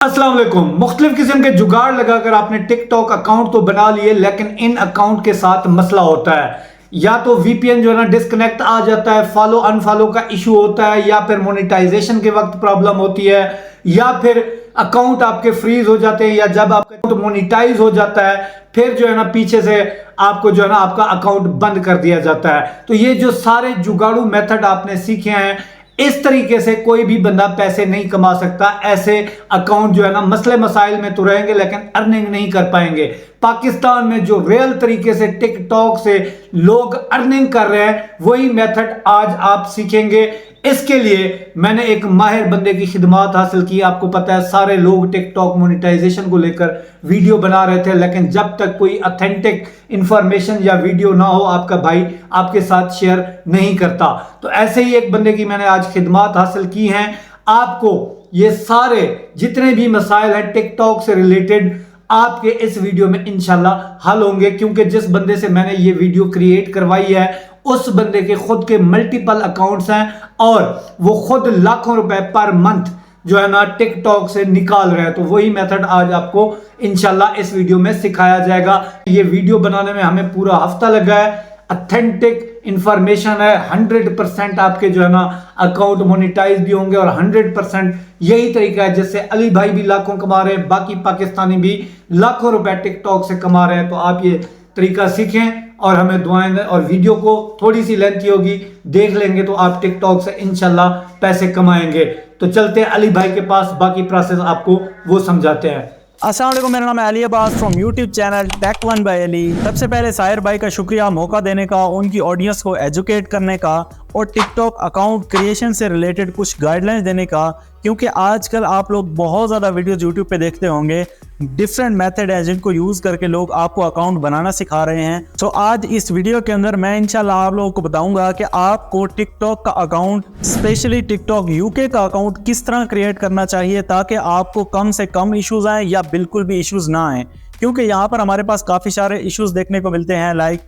अस्सलाम वालेकुम। मुख्तलिफ किस्म के जुगाड़ लगाकर आपने टिकटॉक अकाउंट तो बना लिए, लेकिन इन अकाउंट के साथ मसला होता है। या तो वीपीएन जो है ना डिस्कनेक्ट आ जाता है, फॉलो अनफॉलो का इशू होता है, या फिर मोनेटाइजेशन के वक्त प्रॉब्लम होती है, या फिर अकाउंट आपके फ्रीज हो जाते हैं, या जब आपका अकाउंट मोनेटाइज हो जाता है फिर जो है ना पीछे से आपको जो है ना आपका अकाउंट बंद कर दिया जाता है। तो ये जो सारे जुगाड़ू मेथड आपने सीखे हैं, इस तरीके से कोई भी बंदा पैसे नहीं कमा सकता। ऐसे अकाउंट जो है ना मसले मसाइल में तो रहेंगे लेकिन अर्निंग नहीं कर पाएंगे। पाकिस्तान में जो रियल तरीके से टिकटॉक से लोग अर्निंग कर रहे हैं वही मेथड आज आप सीखेंगे। इसके लिए मैंने एक माहिर बंदे की खिदमत हासिल की। आपको पता है सारे लोग टिकटॉक मोनेटाइजेशन को लेकर वीडियो बना रहे थे, लेकिन जब तक कोई ऑथेंटिक इंफॉर्मेशन या वीडियो ना हो आपका भाई आपके साथ शेयर नहीं करता। तो ऐसे ही एक बंदे की मैंने आज खिदमत हासिल की हैं। आपको ये सारे जितने भी मसाइल हैं टिकटॉक से रिलेटेड आपके इस वीडियो में इंशाल्लाह हल होंगे, क्योंकि जिस बंदे से मैंने ये वीडियो क्रिएट करवाई है उस बंदे के खुद के मल्टीपल अकाउंट्स हैं और वो खुद लाखों रुपए पर मंथ जो है ना टिकटॉक से निकाल रहे हैं। तो वही मेथड आज आपको इंशाल्लाह इस वीडियो में सिखाया जाएगा। ये वीडियो बनाने में हमें पूरा हफ्ता लगा है। ऑथेंटिक इंफॉर्मेशन है, 100% आपके जो है ना अकाउंट मोनेटाइज भी होंगे और 100% यही तरीका है जिससे अली भाई भी लाखों कमा रहे हैं, बाकी पाकिस्तानी भी लाखों रुपए टिकटॉक से कमा रहे हैं। तो आप ये तरीका सीखें और हमें दुआएं दें। और वीडियो को थोड़ी सी लेंथी होगी, देख लेंगे तो आप टिकटॉक से इंशाल्लाह पैसे कमाएंगे। तो चलते हैं अली भाई के पास, बाकी प्रोसेस आपको वो समझाते हैं। अस्सलाम वालेकुम, मेरा नाम है Ali Abbas from YouTube channel tech one by Ali. सबसे पहले साहिर भाई का शुक्रिया मौका देने का, उनकी ऑडियंस को एजुकेट करने का और टिकटॉक अकाउंट क्रिएशन से रिलेटेड कुछ गाइडलाइंस देने का, क्योंकि आजकल आप लोग बहुत ज़्यादा वीडियोस यूट्यूब पे देखते होंगे। डिफरेंट मेथड है जिनको यूज़ करके लोग आपको अकाउंट बनाना सिखा रहे हैं। तो आज इस वीडियो के अंदर मैं इंशाल्लाह आप लोगों को बताऊंगा कि आपको टिकटॉक का अकाउंट, स्पेशली टिकटॉक यूके का अकाउंट किस तरह क्रिएट करना चाहिए ताकि आपको कम से कम इश्यूज आए या बिल्कुल भी इश्यूज ना आए। क्योंकि यहाँ पर हमारे पास काफ़ी सारे इश्यूज देखने को मिलते हैं, like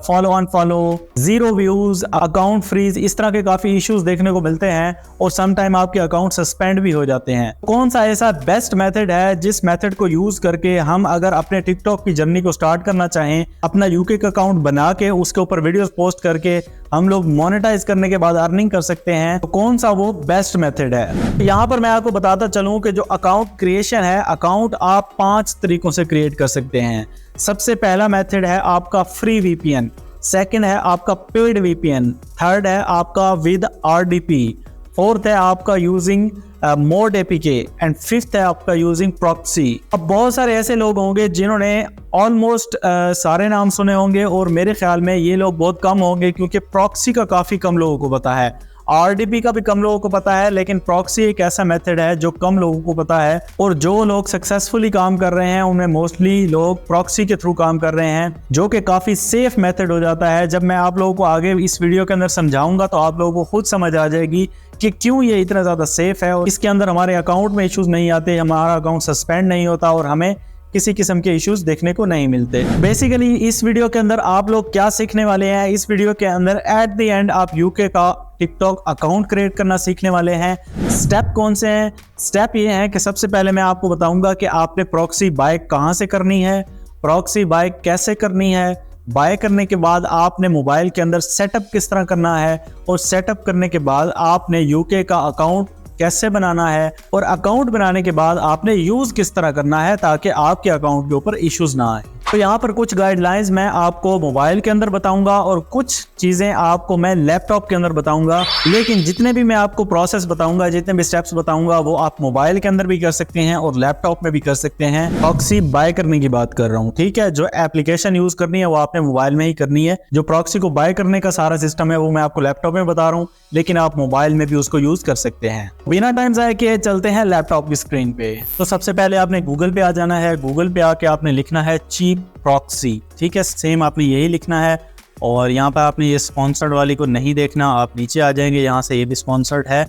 follow unfollow, zero views, account freeze, इस तरह के काफी इश्यूज देखने को मिलते हैं और सम टाइम आपके अकाउंट सस्पेंड भी हो जाते हैं। कौन सा ऐसा बेस्ट मेथड है जिस मेथड को यूज करके हम अगर अपने टिकटॉक की जर्नी को स्टार्ट करना चाहें, अपना यूके का अकाउंट बना के उसके ऊपर वीडियोस पोस्ट करके हम लोग मोनेटाइज करने के बाद अर्निंग कर सकते हैं, तो कौन सा वो बेस्ट मेथड है। यहाँ पर मैं आपको बताता चलूं कि जो अकाउंट क्रिएशन है, अकाउंट आप 5 तरीकों से क्रिएट कर सकते हैं। सबसे पहला मेथड है आपका फ्री वीपीएन, सेकंड है आपका पेड वीपीएन, थर्ड है आपका विद आरडीपी, फोर्थ है आपका using mod APK and fifth है आपका यूजिंग प्रॉक्सी। अब बहुत सारे ऐसे लोग होंगे जिन्होंने ऑलमोस्ट सारे नाम सुने होंगे और मेरे ख्याल में ये लोग बहुत कम होंगे, क्योंकि प्रॉक्सी का काफ़ी कम लोगों को पता है, आरडीपी का भी कम लोगों को पता है, लेकिन प्रॉक्सी एक ऐसा मेथड है जो कम लोगों को पता है। और जो लोग सक्सेसफुली काम कर रहे हैं उनमें मोस्टली लोग प्रॉक्सी के थ्रू काम कर रहे हैं, जो कि काफ़ी सेफ मेथड हो जाता है। जब मैं आप लोगों को आगे इस वीडियो के अंदर समझाऊंगा तो आप लोगों को खुद समझ आ जाएगी कि क्यों ये इतना ज़्यादा सेफ है और इसके अंदर हमारे अकाउंट में इश्यूज नहीं आते, हमारा अकाउंट सस्पेंड नहीं होता और हमें किसी किस्म के इश्यूज देखने को नहीं मिलते। बेसिकली इस वीडियो के अंदर आप लोग क्या सीखने वाले हैं, इस वीडियो के अंदर एट द एंड आप यूके का टिकटॉक अकाउंट क्रिएट करना सीखने वाले हैं। स्टेप कौन से हैं? स्टेप ये है कि सबसे पहले मैं आपको बताऊंगा कि आपने प्रॉक्सी बाय कहां से करनी है, प्रॉक्सी बाय कैसे करनी है, बाय करने के बाद आपने मोबाइल के अंदर सेटअप किस तरह करना है और सेटअप करने के बाद आपने यूके का अकाउंट कैसे बनाना है और अकाउंट बनाने के बाद आपने यूज किस तरह करना है ताकि आपके अकाउंट के ऊपर इश्यूज ना आए। तो यहाँ पर कुछ गाइडलाइंस मैं आपको मोबाइल के अंदर बताऊंगा और कुछ चीजें आपको मैं लैपटॉप के अंदर बताऊंगा, लेकिन जितने भी मैं आपको प्रोसेस बताऊंगा, जितने भी स्टेप्स बताऊंगा वो आप मोबाइल के अंदर भी कर सकते हैं और लैपटॉप में भी कर सकते हैं। प्रॉक्सी बाय करने की बात कर रहा हूँ, ठीक है। जो एप्लीकेशन यूज करनी है वो आपने मोबाइल में ही करनी है। जो प्रॉक्सी को बाय करने का सारा सिस्टम है वो मैं आपको लैपटॉप में बता रहा हूँ, लेकिन आप मोबाइल में भी उसको यूज कर सकते हैं। बिना टाइम जाए किए चलते हैं लैपटॉप की स्क्रीन पे। तो सबसे पहले आपने गूगल पे आ जाना है। गूगल पे आके आपने लिखना है चीप प्रॉक्सी, ठीक है, सेम आपने यही लिखना है। और यहाँ पर आपने ये स्पॉन्सर्ड वाली को नहीं देखना, आप नीचे आ जाएंगे, यहाँ से ये भी स्पॉन्सर्ड है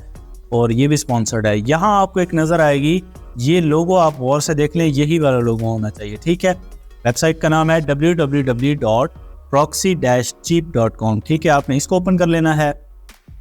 और ये भी स्पॉन्सर्ड है। यहाँ आपको एक नज़र आएगी, ये लोगो आप गौर से देख लें, यही वाला लोगो होना चाहिए, ठीक है। वेबसाइट का नाम है www.proxy-cheap.com, ठीक है। आपने इसको ओपन कर लेना है।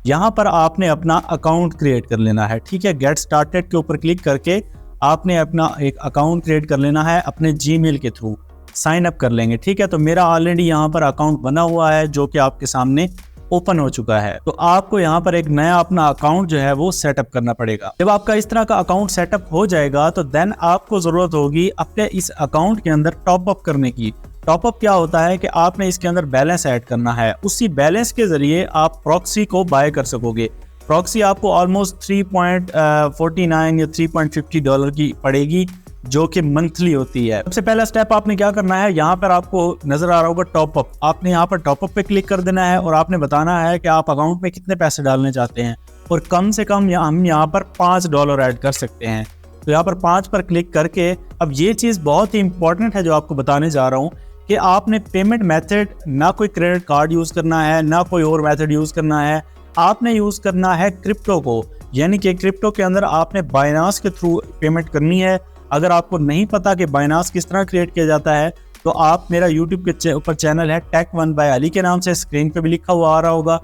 यहाँ पर आपने अपना अकाउंट क्रिएट कर लेना है, ठीक है। गेट स्टार्टेड के ऊपर क्लिक करके आपने अपना एक अकाउंट क्रिएट कर लेना है अपने जीमेल के थ्रू, साइन अप कर लेंगे। ठीक है, तो मेरा ऑलरेडी यहाँ पर अकाउंट बना हुआ है जो कि आपके सामने ओपन हो चुका है। तो आपको यहाँ पर एक नया अपना अकाउंट जो है वो सेटअप करना पड़ेगा। जब आपका इस तरह का अकाउंट सेटअप हो जाएगा तो देन आपको ज़रूरत होगी अपने इस अकाउंट के अंदर टॉप अप करने की। टॉप अप क्या होता है कि आपने इसके अंदर बैलेंस ऐड करना है, उसी बैलेंस के ज़रिए आप प्रॉक्सी को बाय कर सकोगे। प्रॉक्सी आपको ऑलमोस्ट 3.49 या $3.50 की पड़ेगी, जो कि मंथली होती है। सबसे पहला स्टेप आपने क्या करना है, यहाँ पर आपको नजर आ रहा होगा टॉप अप। आपने यहाँ पर टॉप अप पे क्लिक कर देना है और आपने बताना है कि आप अकाउंट में कितने पैसे डालने चाहते हैं, और कम से कम हम यहाँ पर $5 ऐड कर सकते हैं। तो यहाँ पर 5 पर क्लिक करके, अब ये चीज़ बहुत ही इंपॉर्टेंट है जो आपको बताने जा रहा हूँ कि आपने पेमेंट मेथड ना कोई क्रेडिट कार्ड यूज़ करना है, ना कोई और मेथड यूज़ करना है। आपने यूज़ करना है क्रिप्टो को, यानी कि क्रिप्टो के अंदर आपने बाइनांस के थ्रू पेमेंट करनी है। अगर आपको नहीं पता कि बाइनांस किस तरह क्रिएट किया जाता है तो आप मेरा यूट्यूब के ऊपर चैनल है टेक1 बाय अली के नाम से, स्क्रीन पे भी लिखा हुआ आ रहा होगा।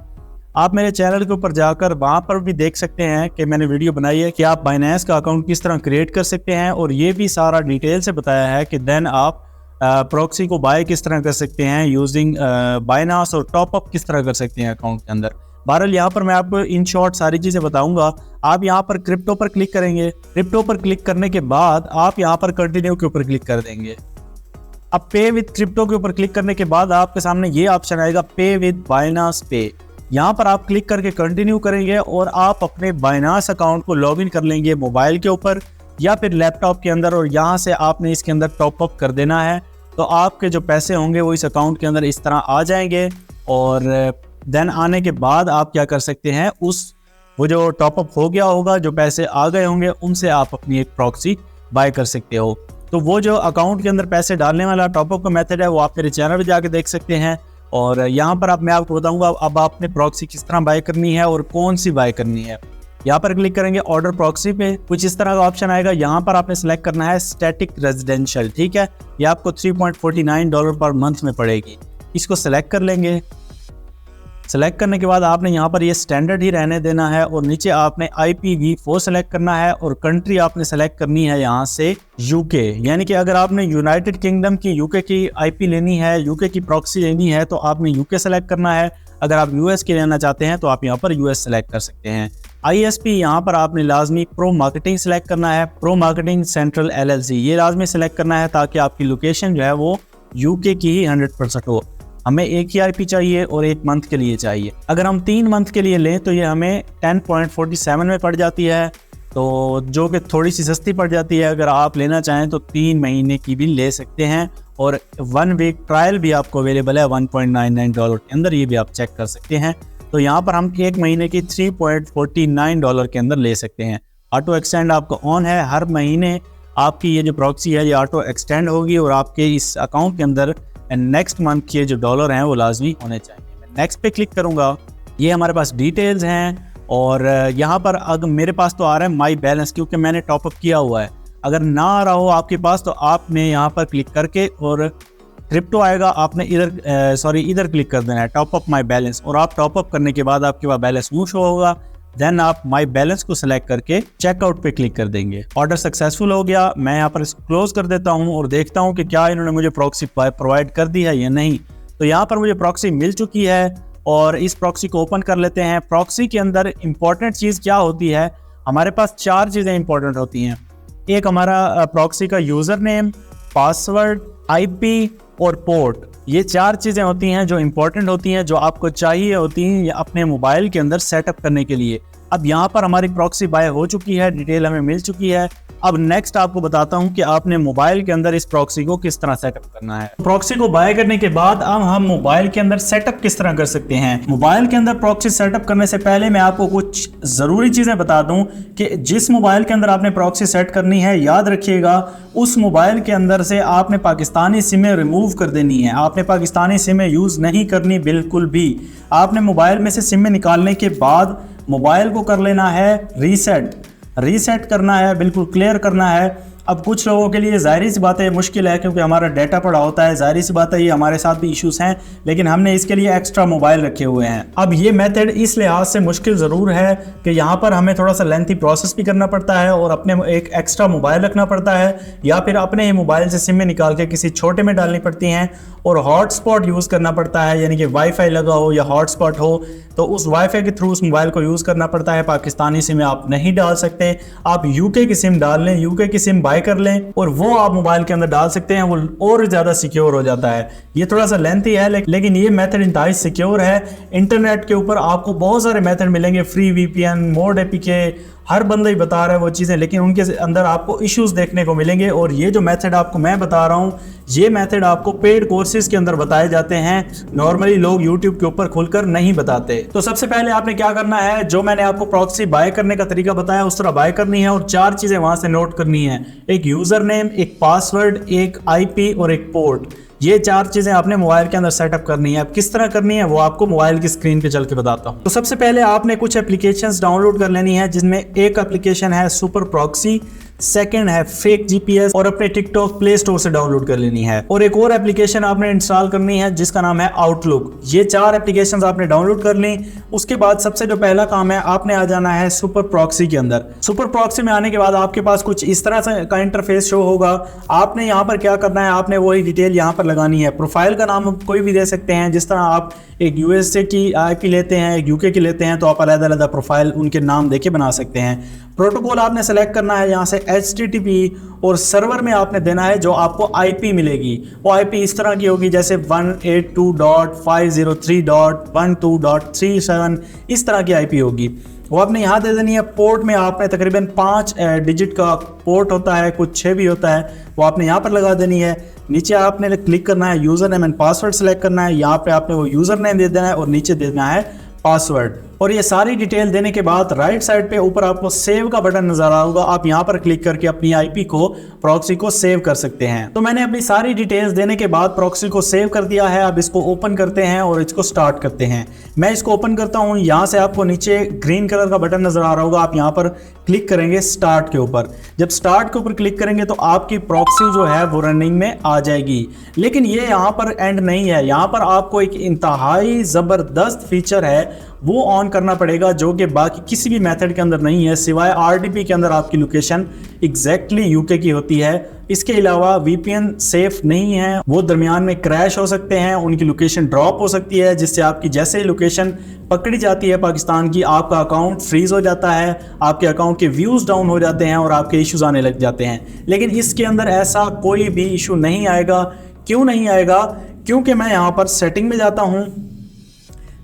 आप मेरे चैनल के ऊपर जाकर वहाँ पर भी देख सकते हैं कि मैंने वीडियो बनाई है कि आप बाइनांस का अकाउंट किस तरह क्रिएट कर सकते हैं, और ये भी सारा डिटेल से बताया है कि देन आप प्रॉक्सी को बाय किस तरह कर सकते हैं यूजिंग बाइनांस, और टॉप अप किस तरह कर सकते हैं अकाउंट के अंदर। बहरहाल यहाँ पर मैं आपको इन शॉर्ट सारी चीज़ें बताऊंगा। आप यहाँ पर क्रिप्टो पर क्लिक करेंगे। क्रिप्टो पर क्लिक करने के बाद आप यहाँ पर कंटिन्यू के ऊपर क्लिक कर देंगे। अब पे विद क्रिप्टो के ऊपर क्लिक करने के बाद आपके सामने ये ऑप्शन आएगा पे विद बाइनांस पे। यहाँ पर आप क्लिक करके कंटिन्यू करेंगे और आप अपने बाइनांस अकाउंट को लॉगिन कर लेंगे मोबाइल के ऊपर या फिर लैपटॉप के अंदर, और यहाँ से आपने इसके अंदर टॉप अप कर देना है। तो आपके जो पैसे होंगे वो इस अकाउंट के अंदर इस तरह आ जाएंगे, और देन आने के बाद आप क्या कर सकते हैं, वो जो टॉप अप हो गया होगा, जो पैसे आ गए होंगे, उनसे आप अपनी एक प्रॉक्सी बाय कर सकते हो। तो वो जो अकाउंट के अंदर पैसे डालने वाला टॉप अप का मेथड है वो आप मेरे चैनल पे जाके देख सकते हैं। और यहाँ पर मैं आपको बताऊंगा अब आपने प्रॉक्सी किस तरह बाय करनी है और कौन सी बाय करनी है। यहाँ पर क्लिक करेंगे ऑर्डर प्रॉक्सी पे, कुछ इस तरह का ऑप्शन आएगा। यहाँ पर आपने सेलेक्ट करना है स्टैटिक रेजिडेंशियल। ठीक है, ये आपको $3.49 पर मंथ में पड़ेगी। इसको सेलेक्ट कर लेंगे। सेलेक्ट करने के बाद आपने यहाँ पर ये स्टैंडर्ड ही रहने देना है, और नीचे आपने IPv4 सेलेक्ट करना है, और कंट्री आपने सेलेक्ट करनी है यहाँ से UK। यानी कि अगर आपने यूनाइटेड किंगडम की UK की IP लेनी है, UK की प्रॉक्सी लेनी है, तो आपने UK सेलेक्ट करना है। अगर आप US की लेना चाहते हैं तो आप यहाँ पर US सेलेक्ट कर सकते हैं। ISP यहाँ पर आपने लाजमी प्रो मार्केटिंग सेलेक्ट करना है, प्रो मार्केटिंग सेंट्रल LLC ये लाजमी सेलेक्ट करना है, ताकि आपकी लोकेशन जो है वो UK की ही 100% हो। हमें एक ही IP चाहिए और 1 मंथ के लिए चाहिए। अगर हम 3 मंथ के लिए लें तो ये हमें 10.47 में पड़ जाती है, तो जो कि थोड़ी सी सस्ती पड़ जाती है। अगर आप लेना चाहें तो 3 महीने की भी ले सकते हैं, और 1 वीक ट्रायल भी आपको अवेलेबल है $1.99 के अंदर, ये भी आप चेक कर सकते हैं। तो यहाँ पर हम 1 महीने की $3.49 के अंदर ले सकते हैं। ऑटो एक्सटेंड आपको ऑन है, हर महीने आपकी ये जो प्रॉक्सी है ये ऑटो एक्सटेंड होगी, और आपके इस अकाउंट के अंदर नेक्स्ट मंथ के जो डॉलर हैं वो लाजमी होने चाहिए। मैं नेक्स्ट पे क्लिक करूँगा। ये हमारे पास डिटेल्स हैं, और यहाँ पर अगर मेरे पास तो आ रहा है माई बैलेंस, क्योंकि मैंने टॉपअप किया हुआ है। अगर ना आ रहा हो आपके पास तो आपने यहाँ पर क्लिक करके, और क्रिप्टो आएगा, आपने इधर क्लिक कर देना है टॉप अप माई बैलेंस, और आप टॉप अप करने के बाद आपके पास बैलेंस न्यू शो होगा। देन आप माई बैलेंस को सिलेक्ट करके चेकआउट पे क्लिक कर देंगे। ऑर्डर सक्सेसफुल हो गया। मैं यहाँ पर इसको क्लोज कर देता हूँ और देखता हूँ कि क्या इन्होंने मुझे प्रॉक्सी प्रोवाइड कर दी है या नहीं। तो यहाँ पर मुझे प्रॉक्सी मिल चुकी है, और इस प्रॉक्सी को ओपन कर लेते हैं। प्रॉक्सी के अंदर इंपॉर्टेंट चीज़ क्या होती है, हमारे पास 4 चीज़ें इंपॉर्टेंट होती हैं। एक हमारा प्रॉक्सी का यूज़र नेम, पासवर्ड, IP और पोर्ट। ये 4 चीज़ें होती हैं जो इंपॉर्टेंट होती हैं, जो आपको चाहिए होती हैं अपने मोबाइल के अंदर सेटअप करने के लिए। अब यहाँ पर हमारी प्रॉक्सी बाय हो चुकी है, डिटेल हमें मिल चुकी है। अब नेक्स्ट आपको बताता हूँ कि आपने मोबाइल के अंदर इस प्रॉक्सी को किस तरह सेटअप करना है। प्रॉक्सी को बाय करने के बाद अब हम मोबाइल के अंदर सेटअप किस तरह कर सकते हैं। मोबाइल के अंदर प्रॉक्सी सेटअप करने से पहले मैं आपको कुछ ज़रूरी चीज़ें बता दूं कि जिस मोबाइल के अंदर आपने प्रॉक्सी सेट करनी है, याद रखिएगा उस मोबाइल के अंदर से आपने पाकिस्तानी सिमें रिमूव कर देनी है। आपने पाकिस्तानी सिमें यूज़ नहीं करनी बिल्कुल भी। आपने मोबाइल में से सिमें निकालने के बाद मोबाइल को कर लेना है रीसेट करना है, बिल्कुल क्लियर करना है। अब कुछ लोगों के लिए ज़ाहिर सी बात है मुश्किल है, क्योंकि हमारा डाटा पड़ा होता है, ज़ाहिर सी बात है ये हमारे साथ भी इश्यूज़ हैं, लेकिन हमने इसके लिए एक्स्ट्रा मोबाइल रखे हुए हैं। अब ये मेथड इस लिहाज से मुश्किल ज़रूर है कि यहाँ पर हमें थोड़ा सा लेंथी प्रोसेस भी करना पड़ता है और अपने एक एक्स्ट्रा मोबाइल रखना पड़ता है, या फिर अपने ही मोबाइल से सिम में निकाल के किसी छोटे में डालनी पड़ती हैं, और हॉटस्पॉट यूज़ करना पड़ता है, यानी कि वाईफाई लगा हो या हॉटस्पॉट हो तो उस वाईफाई के थ्रू उस मोबाइल को यूज़ करना पड़ता है। पाकिस्तानी सिम आप नहीं डाल सकते, आप यूके की सिम डाल लें, यूके की सिम बाय कर लें और वो आप मोबाइल के अंदर डाल सकते हैं, वो और ज़्यादा सिक्योर हो जाता है। ये थोड़ा सा लेंथी है लेकिन ये मेथड इंतहाई सिक्योर है। इंटरनेट के ऊपर आपको बहुत सारे मेथड मिलेंगे, फ्री वीपीएन, मोड एपीके, हर बंदा ही बता रहा है वो चीज़ें, लेकिन उनके अंदर आपको इश्यूज़ देखने को मिलेंगे। और ये जो मेथड आपको मैं बता रहा हूँ, ये मेथड आपको पेड कोर्सेज के अंदर बताए जाते हैं, नॉर्मली लोग यूट्यूब के ऊपर खुलकर नहीं बताते। तो सबसे पहले आपने क्या करना है, जो मैंने आपको प्रॉक्सी बाय करने का तरीका बताया उस तरह बाय करनी है, और 4 चीज़ें वहाँ से नोट करनी है, एक यूज़र नेम, एक पासवर्ड, एक IP और एक पोर्ट। ये 4 चीजें आपने मोबाइल के अंदर सेटअप करनी है। अब किस तरह करनी है वो आपको मोबाइल की स्क्रीन पे चल के बताता हूँ। तो सबसे पहले आपने कुछ एप्लीकेशंस डाउनलोड कर लेनी है, जिसमें एक एप्लीकेशन है सुपर प्रॉक्सी, सेकंड है फेक जीपीएस, और अपने टिकटॉक प्ले स्टोर से डाउनलोड कर लेनी है, और एक और एप्लीकेशन आपने इंस्टॉल करनी है जिसका नाम है आउटलुक। ये 4 एप्लीकेशंस आपने डाउनलोड कर ली। उसके बाद सबसे जो पहला काम है, आपने आ जाना है सुपर प्रॉक्सी के अंदर। सुपर प्रॉक्सी में आने के बाद आपके पास कुछ इस तरह से का इंटरफेस शो होगा। आपने यहाँ पर क्या करना है, आपने वही डिटेल यहाँ पर लगानी है। प्रोफाइल का नाम कोई भी दे सकते हैं, जिस तरह आप एक यूएसए की IP लेते हैं, एक यूके की लेते हैं, तो आप अलग-अलग प्रोफाइल उनके नाम देके बना सकते हैं। प्रोटोकॉल आपने सेलेक्ट करना है यहाँ से HTTP, और सर्वर में आपने देना है जो आपको IP मिलेगी। वो IP इस तरह की होगी जैसे 182.503.12.37, इस तरह की IP होगी, वो आपने यहाँ दे देनी है। पोर्ट में आपने तकरीबन 5 डिजिट का पोर्ट होता है, कुछ 6 भी होता है, वो आपने यहाँ पर लगा देनी है। नीचे आपने क्लिक करना है, user name and password select करना है, यहाँ पे आपने वो यूज़र नेम दे देना है और नीचे देना है पासवर्ड। और ये सारी डिटेल देने के बाद राइट साइड पे ऊपर आपको सेव का बटन नजर आ होगा, आप यहाँ पर क्लिक करके अपनी IP को, प्रॉक्सी को सेव कर सकते हैं। तो मैंने अपनी सारी डिटेल्स देने के बाद प्रॉक्सी को सेव कर दिया है। अब इसको ओपन करते हैं और इसको स्टार्ट करते हैं। मैं इसको ओपन करता हूँ। यहाँ से आपको नीचे ग्रीन कलर का बटन नजर आ रहा होगा, आप यहाँ पर क्लिक करेंगे स्टार्ट के ऊपर। जब स्टार्ट के ऊपर क्लिक करेंगे तो आपकी प्रॉक्सी जो है वो रनिंग में आ जाएगी। लेकिन ये यहाँ पर एंड नहीं है, यहाँ पर आपको एक इंतहाई ज़बरदस्त फीचर है वो ऑन करना पड़ेगा, जो कि बाकी किसी भी मेथड के अंदर नहीं है, सिवाय RDP के अंदर आपकी लोकेशन एग्जैक्टली यूके की होती है। इसके अलावा VPN सेफ नहीं है, वो दरमियान में क्रैश हो सकते हैं, उनकी लोकेशन ड्रॉप हो सकती है, जिससे आपकी जैसे ही लोकेशन पकड़ी जाती है पाकिस्तान की, आपका अकाउंट फ्रीज हो जाता है, आपके अकाउंट के व्यूज़ डाउन हो जाते हैं और आपके इश्यूज आने लग जाते हैं। लेकिन इसके अंदर ऐसा कोई भी इशू नहीं आएगा। क्यों नहीं आएगा? क्योंकि मैं यहाँ पर सेटिंग में जाता हूँ,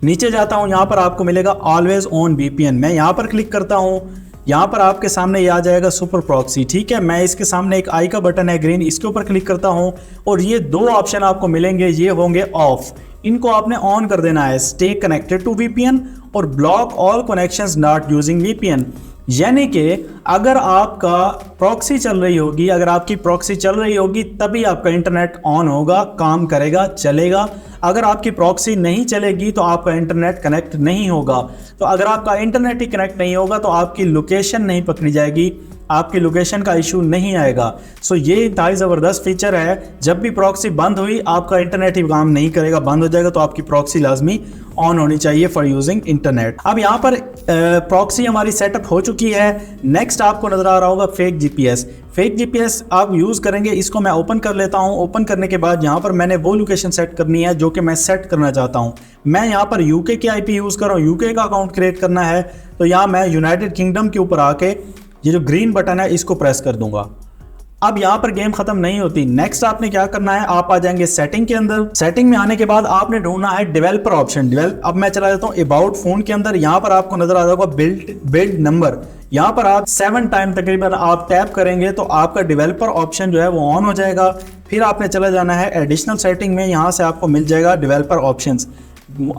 नीचे जाता हूँ, यहाँ पर आपको मिलेगा ऑलवेज ऑन VPN। मैं यहाँ पर क्लिक करता हूँ, यहाँ पर आपके सामने ये आ जाएगा सुपर प्रॉक्सी, ठीक है। मैं इसके सामने एक आई का बटन है ग्रीन, इसके ऊपर क्लिक करता हूँ और ये 2 ऑप्शन आपको मिलेंगे, ये होंगे ऑफ। इनको आपने ऑन कर देना है, स्टे कनेक्टेड टू VPN और block all connections not using VPN। यानी कि अगर आपका प्रॉक्सी चल रही होगी, अगर आपकी प्रॉक्सी चल रही होगी तभी आपका इंटरनेट ऑन होगा, काम करेगा, चलेगा। अगर आपकी प्रॉक्सी नहीं चलेगी तो आपका इंटरनेट कनेक्ट नहीं होगा। तो अगर आपका इंटरनेट ही कनेक्ट नहीं होगा तो आपकी लोकेशन नहीं पकड़ी जाएगी, आपकी लोकेशन का इशू नहीं आएगा। सो ये इंतहाई ज़बरदस्त फीचर है। जब भी प्रॉक्सी बंद हुई, आपका इंटरनेट ही काम नहीं करेगा, बंद हो जाएगा, तो आपकी प्रॉक्सी लाजमी ऑन होनी चाहिए फॉर यूजिंग इंटरनेट। अब यहाँ पर प्रॉक्सी हमारी सेटअप हो चुकी है। नेक्स्ट आपको नजर आ रहा होगा फेक जीपीएस। फेक जीपीएस आप यूज़ करेंगे, इसको मैं ओपन कर लेता हूँ। ओपन करने के बाद यहाँ पर मैंने वो लोकेशन सेट करनी है जो कि मैं सेट करना चाहता हूँ। मैं यहाँ पर यूके की IP यूज़ कर रहा हूँ, यूके का अकाउंट क्रिएट करना है, तो यहाँ मैं यूनाइटेड किंगडम के ऊपर आके ये जो ग्रीन बटन है इसको प्रेस कर दूंगा। अब यहाँ पर गेम खत्म नहीं होती। नेक्स्ट आपने क्या करना है, आप आ जाएंगे सेटिंग के अंदर। सेटिंग में आने के बाद आपने ढूंढना है डेवलपर ऑप्शन। अब मैं चला जाता हूँ अबाउट फोन के अंदर। यहाँ पर आपको नजर आ जाएगा बिल्ड नंबर। यहाँ पर आप 7 टाइम तकरीबन आप टैप करेंगे तो आपका डेवलपर ऑप्शन जो है वो ऑन हो जाएगा। फिर आपने चला जाना है एडिशनल सेटिंग में, यहाँ से आपको मिल जाएगा डेवलपर ऑप्शंस।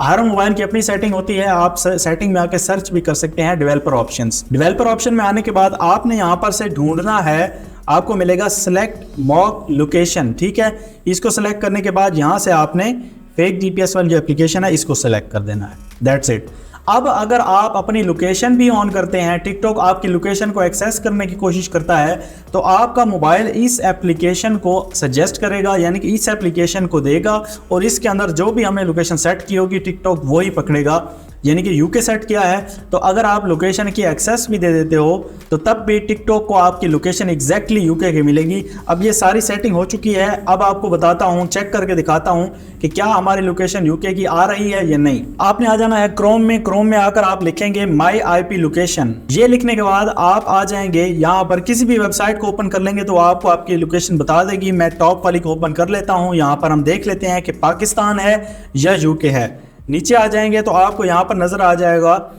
हर मोबाइल की अपनी सेटिंग होती है, आप सेटिंग में आके सर्च भी कर सकते हैं डेवलपर ऑप्शंस। डेवलपर ऑप्शन में आने के बाद आपने यहाँ पर से ढूंढना है, आपको मिलेगा सेलेक्ट मॉक लोकेशन, ठीक है। इसको सेलेक्ट करने के बाद यहाँ से आपने फेक जीपीएस वाली जो एप्लीकेशन है इसको सेलेक्ट कर देना है। That's it. अब अगर आप अपनी लोकेशन भी ऑन करते हैं, टिकटॉक आपकी लोकेशन को एक्सेस करने की कोशिश करता है, तो आपका मोबाइल इस एप्लीकेशन को सजेस्ट करेगा, यानी कि इस एप्लीकेशन को देगा और इसके अंदर जो भी हमने लोकेशन सेट की होगी टिकटॉक वही पकड़ेगा। यानी कि यूके सेट किया है, तो अगर आप लोकेशन की एक्सेस भी दे देते हो तो तब भी टिकटॉक को आपकी लोकेशन एग्जैक्टली यूके की मिलेगी। अब ये सारी सेटिंग हो चुकी है। अब आपको बताता हूँ, चेक करके दिखाता हूँ कि क्या हमारी लोकेशन यूके की आ रही है या नहीं। आपने आ जाना है क्रोम में। क्रोम में आकर आप लिखेंगे माई IP लोकेशन। ये लिखने के बाद आप आ जाएंगे यहाँ पर, किसी भी वेबसाइट को ओपन कर लेंगे तो आपको आपकी लोकेशन बता देगी। मैं टॉप वाली को ओपन कर लेता हूँ। यहाँ पर हम देख लेते हैं कि पाकिस्तान है या यूके है। नीचे आ जाएंगे तो आपको यहाँ पर नजर आ जाएगा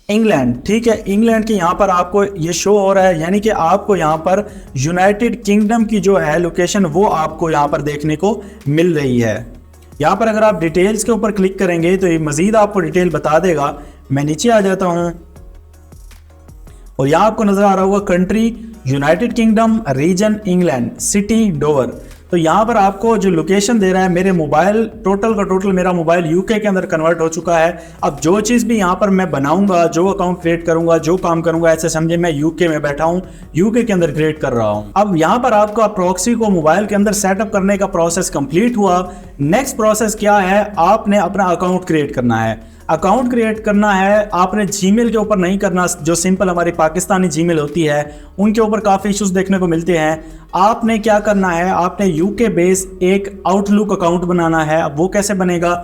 इंग्लैंड। ठीक है, इंग्लैंड की यहाँ पर आपको ये शो हो रहा है, यानी कि आपको यहाँ पर यूनाइटेड किंगडम की जो है लोकेशन वो आपको यहाँ पर देखने को मिल रही है। यहाँ पर अगर आप डिटेल्स के ऊपर क्लिक करेंगे तो ये मजीद आपको डिटेल बता देगा। मैं नीचे आ जाता हूँ और यहाँ आपको नजर आ रहा होगा country United Kingdom, region England, city Dover. तो यहाँ पर आपको जो लोकेशन दे रहा है, मेरे मोबाइल टोटल का टोटल मेरा मोबाइल यूके के अंदर कन्वर्ट हो चुका है। अब जो चीज़ भी यहाँ पर मैं बनाऊंगा, जो अकाउंट क्रिएट करूंगा, जो काम करूंगा, ऐसे समझे मैं यूके में बैठा हूँ, यूके के अंदर क्रिएट कर रहा हूँ। अब यहाँ पर आपका प्रॉक्सी को मोबाइल के अंदर सेटअप करने का प्रोसेस कंप्लीट हुआ। नेक्स्ट प्रोसेस क्या है, आपने अपना अकाउंट क्रिएट करना है। अकाउंट क्रिएट करना है आपने जीमेल के ऊपर नहीं करना, जो सिंपल हमारी पाकिस्तानी जीमेल होती है उनके ऊपर काफ़ी इश्यूज देखने को मिलते हैं। आपने क्या करना है, आपने यूके बेस एक आउटलुक अकाउंट बनाना है। अब वो कैसे बनेगा,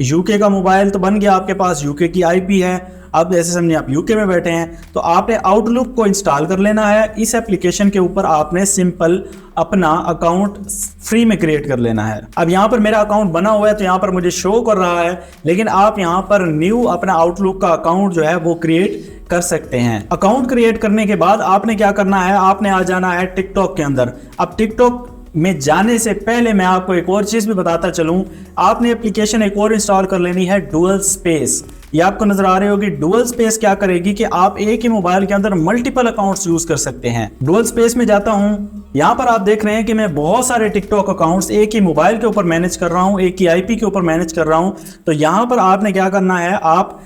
यूके का मोबाइल तो बन गया आपके पास, यूके की IP है। अब ऐसे समझिए आप यूके में बैठे हैं तो आपने आउटलुक को इंस्टॉल कर लेना है। इस एप्लीकेशन के ऊपर आपने सिंपल अपना अकाउंट फ्री में क्रिएट कर लेना है। अब यहाँ पर मेरा अकाउंट बना हुआ है तो यहाँ पर मुझे शो कर रहा है, लेकिन आप यहाँ पर न्यू अपना आउटलुक का अकाउंट जो है वो क्रिएट कर सकते हैं। अकाउंट क्रिएट करने के बाद आपने क्या करना है, आपने आ जाना है टिकटॉक के अंदर। अब टिकटॉक में जाने से पहले मैं आपको एक और चीज भी बताता चलूं, आपने एप्लीकेशन एक और इंस्टॉल कर लेनी है, डुअल स्पेस। ये आपको नजर आ रही होगी। डुअल स्पेस क्या करेगी कि आप एक ही मोबाइल के अंदर मल्टीपल अकाउंट्स यूज कर सकते हैं। डुअल स्पेस में जाता हूं, यहाँ पर आप देख रहे हैं कि मैं बहुत सारे टिकटॉक अकाउंट्स एक ही मोबाइल के ऊपर मैनेज कर रहा हूँ, एक ही IP के ऊपर मैनेज कर रहा हूँ। तो यहाँ पर आपने क्या करना है, आप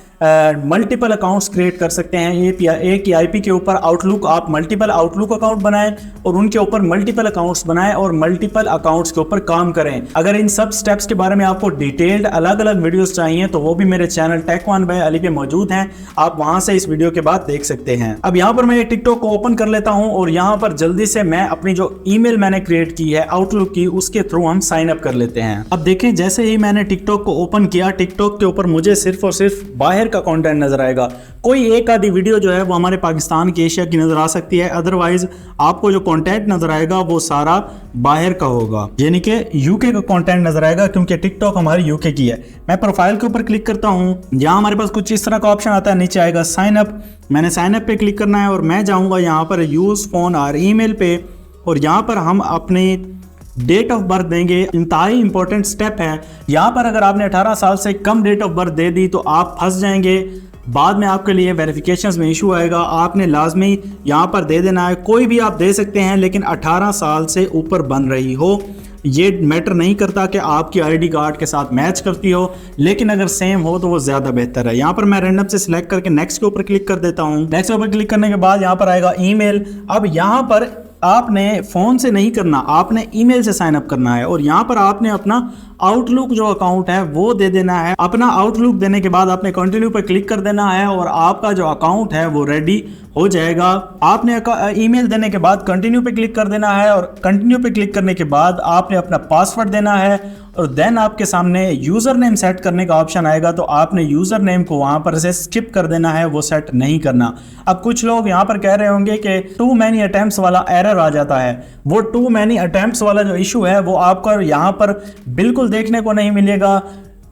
मल्टीपल अकाउंट्स क्रिएट कर सकते हैं। एक ही IP के ऊपर आउटलुक, आप मल्टीपल आउटलुक अकाउंट बनाएं और उनके ऊपर मल्टीपल अकाउंट्स बनाएं और मल्टीपल अकाउंट्स के ऊपर काम करें। अगर इन सब स्टेप्स के बारे में आपको डिटेल्ड अलग अलग वीडियोस चाहिए तो वो भी मेरे चैनल टेक1 बाय अली पे मौजूद हैं, आप वहां से इस वीडियो के बाद देख सकते हैं। अब यहाँ पर मैं टिकटॉक को ओपन कर लेता हूँ और यहाँ पर जल्दी से मैं अपनी जो ईमेल मैंने क्रिएट की है आउटलुक की, उसके थ्रू हम साइन अप कर लेते हैं। अब देखें, जैसे ही मैंने टिकटॉक को ओपन किया, टिकटॉक के ऊपर मुझे सिर्फ और सिर्फ बाहर का कंटेंट नजर आएगा। कोई एक आधी वीडियो जो है वो हमारे पाकिस्तान की, एशिया की नजर आ सकती है, अदरवाइज आपको जो कंटेंट नजर आएगा वो सारा बाहर का होगा, यानी कि यूके का कंटेंट नजर आएगा, क्योंकि टिकटॉक हमारी यूके की है। मैं प्रोफाइल के ऊपर क्लिक करता हूं, यहाँ हमारे पास कुछ इस तरह का ऑप्शन आता है, नीचे आएगा साइन अप। मैंने साइन अप पे क्लिक करना है और मैं जाऊंगा यहाँ पर यूज फोन और ईमेल पे, और यहाँ पर हम अपने डेट ऑफ बर्थ देंगे। इंतहाई इंपॉर्टेंट स्टेप है। यहाँ पर अगर आपने 18 साल से कम डेट ऑफ बर्थ दे दी तो आप फंस जाएंगे, बाद में आपके लिए वेरिफिकेशंस में इशू आएगा। आपने लाजमी यहाँ पर दे देना है, कोई भी आप दे सकते हैं लेकिन 18 साल से ऊपर बन रही हो। ये मैटर नहीं करता कि आपकी ID कार्ड के साथ मैच करती हो, लेकिन अगर सेम हो तो वो ज़्यादा बेहतर है। यहाँ पर मैं रैंडम से सिलेक्ट करके नेक्स्ट के ऊपर क्लिक कर देता हूँ। नेक्स्ट के ऊपर क्लिक करने के बाद यहाँ पर आएगा ईमेल। अब यहाँ पर आपने फ़ोन से नहीं करना, आपने ईमेल से साइन अप करना है और यहाँ पर आपने अपना आउटलुक जो अकाउंट है वो दे देना है। अपना आउटलुक देने के बाद आपने कंटिन्यू पर क्लिक कर देना है और आपका जो अकाउंट है वो रेडी हो जाएगा। आपने ईमेल देने के बाद कंटिन्यू पे क्लिक कर देना है और कंटिन्यू पे क्लिक करने के बाद आपने अपना पासवर्ड देना है और देन आपके सामने यूज़र नेम सेट करने का ऑप्शन आएगा, तो आपने यूज़र नेम को वहाँ पर से स्किप कर देना है, वो सेट नहीं करना। अब कुछ लोग यहाँ पर कह रहे होंगे कि टू मैनी अटेम्प्ट्स वाला एरर आ जाता है। वो टू मैनी अटेम्प्ट्स वाला जो इशू है वो आपका यहाँ पर बिल्कुल देखने को नहीं मिलेगा।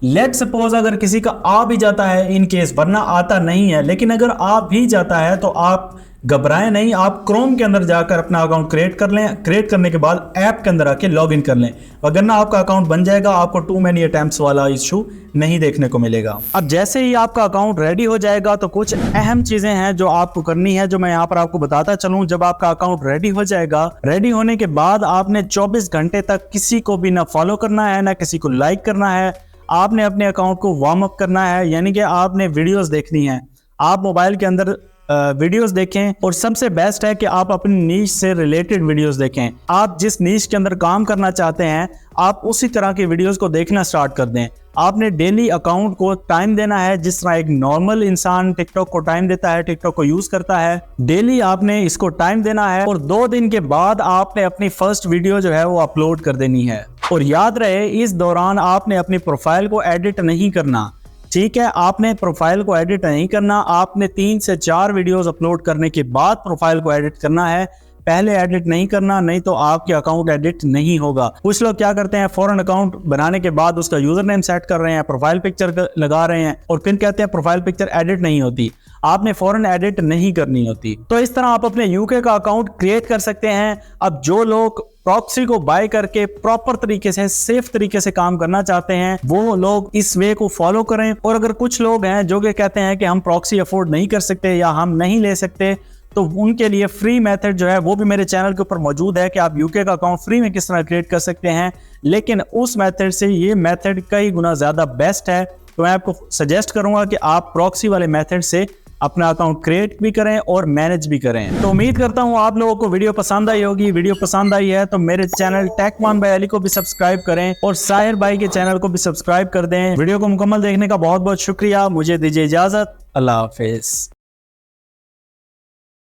लेट सपोज अगर किसी का आ भी जाता है इन केस, वरना आता नहीं है, लेकिन अगर आ भी जाता है तो आप घबराएं नहीं, आप क्रोम के अंदर जाकर अपना अकाउंट क्रिएट कर लें। क्रिएट करने के बाद ऐप के अंदर आके लॉग इन कर लें, वरना आपका अकाउंट बन जाएगा, आपको टू मैनी अटेम्प्ट्स वाला इशू नहीं देखने को मिलेगा। अब जैसे ही आपका अकाउंट रेडी हो जाएगा तो कुछ अहम चीजें हैं जो आपको करनी है, जो मैं यहाँ पर आपको बताता चलूं। जब आपका अकाउंट रेडी हो जाएगा, रेडी होने के बाद आपने 24 घंटे तक किसी को भी ना फॉलो करना है, ना किसी को लाइक करना है। आपने अपने अकाउंट को वार्म अप करना है, यानी कि आपने वीडियोस देखनी है। आप मोबाइल के अंदर वीडियोस देखें और सबसे बेस्ट है कि आप अपनी नीश से रिलेटेड वीडियोस देखें। आप जिस नीश के अंदर काम करना चाहते हैं आप उसी तरह की वीडियोस को देखना स्टार्ट कर दें। आपने डेली अकाउंट को टाइम देना है, जिस तरह एक नॉर्मल इंसान टिकटॉक को टाइम देता है, टिकटॉक को यूज करता है। डेली आपने इसको टाइम देना है और 2 दिन के बाद आपने अपनी फर्स्ट वीडियो जो है वो अपलोड कर देनी है। और याद रहे इस दौरान आपने अपनी प्रोफाइल को एडिट नहीं करना, ठीक है। आपने प्रोफाइल को एडिट नहीं करना, आपने 3 से 4 वीडियोस अपलोड करने के बाद प्रोफाइल को एडिट करना है, पहले एडिट नहीं करना, नहीं तो आपके अकाउंट एडिट नहीं होगा। कुछ लोग क्या करते हैं, फौरन अकाउंट बनाने के बाद उसका यूजर नेम सेट कर रहे हैं, प्रोफाइल पिक्चर लगा रहे हैं और फिर कहते हैं प्रोफाइल पिक्चर एडिट नहीं होती। आपने फौरन एडिट नहीं करनी होती। तो इस तरह आप अपने यूके का अकाउंट क्रिएट कर सकते हैं। अब जो लोग प्रॉक्सी को बाय करके प्रॉपर तरीके से, सेफ तरीके से काम करना चाहते हैं, वो लोग इस वे को फॉलो करें। और अगर कुछ लोग हैं जो कि कहते हैं कि हम प्रॉक्सी अफोर्ड नहीं कर सकते या हम नहीं ले सकते, तो उनके लिए फ्री मेथड जो है वो भी मेरे चैनल के ऊपर मौजूद है कि आप यूके का अकाउंट फ्री में किस तरह क्रिएट कर सकते हैं। लेकिन उस मेथड से ये मेथड कई गुना ज्यादा बेस्ट है। तो मैं आपको सजेस्ट करूंगा कि आप प्रॉक्सी वाले मेथड से अपना अकाउंट क्रिएट भी करें और मैनेज भी करें। तो उम्मीद करता हूं आप लोगों को वीडियो पसंद आई होगी। वीडियो पसंद आई है तो मेरे चैनल टेक1 बाय अली को भी सब्सक्राइब करें और साहिर भाई के चैनल को भी सब्सक्राइब कर दें। वीडियो को मुकम्मल देखने का बहुत बहुत शुक्रिया। मुझे दीजिए इजाजत। अल्लाह हाफिज।